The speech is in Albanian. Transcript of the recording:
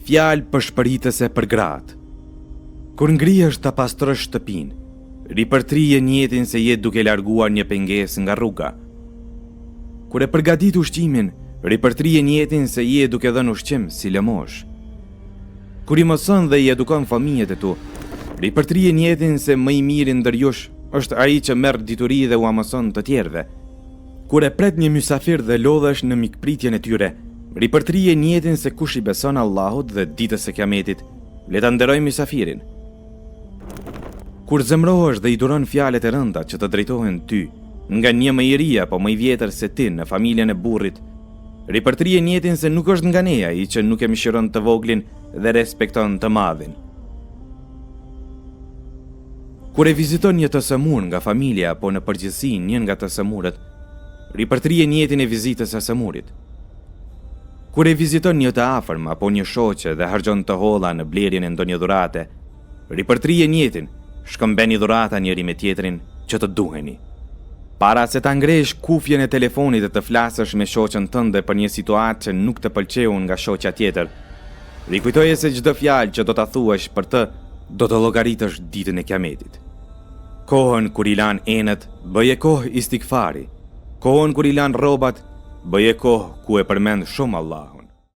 Fjalë përshpëritëse për gratë. Kur ngrihesh ta pastrosh shtëpinë, ripërtrije njetin se je duke larguar një pengesë nga rruga. Kur e përgatit ushqimin, ripërtrije njetin se je duke dhënë ushqim si lëmosh. Kur i mëson dhe i edukon fëmijët e tu, ripërtrije njetin se më i miri ndër jush është ai që merr dituri dhe u mëson të tjerëve. Kur e pret një mysafir dhe lodhesh në mikpritjen e tyre, ripërtrije njetin se kush i beson Allahut dhe ditës së Kiametit, le ta nderoj mysafirin. Kur zemrohesh dhe i duron fjalët e rënda që të drejtohen ty, nga një më i ri apo më i vjetër se ti në familjen e burrit, ripërtrije njetin se nuk është nga neja i që nuk e mëshiron të voglin dhe respekton të madhin. Kur e viziton një të sëmur nga familja apo në përgjithësi një nga të sëmurët, ripërtrije njetin e vizitës së sëmurit. Kur e viziton një të afërm apo një shoqe dhe harxhon të holla në blerjen e ndonjë dhurate, ripërtrije njetin, shkëmbeni dhurata njëri me tjetrin që të duheni. Para se ta ngresh kufjen e telefonit dhe të flasësh me shoqën tënde për një situatë që nuk të pëlqeun nga shoqja tjetër, rikujtoje se çdo fjalë që do ta thuash për të, do të llogaritësh ditën e Kiametit. Kohën kur i lan enët, bëje kohë istikfari. Kohën kur i lan rrobat, bëje kohë ku e përmend shumë Allah.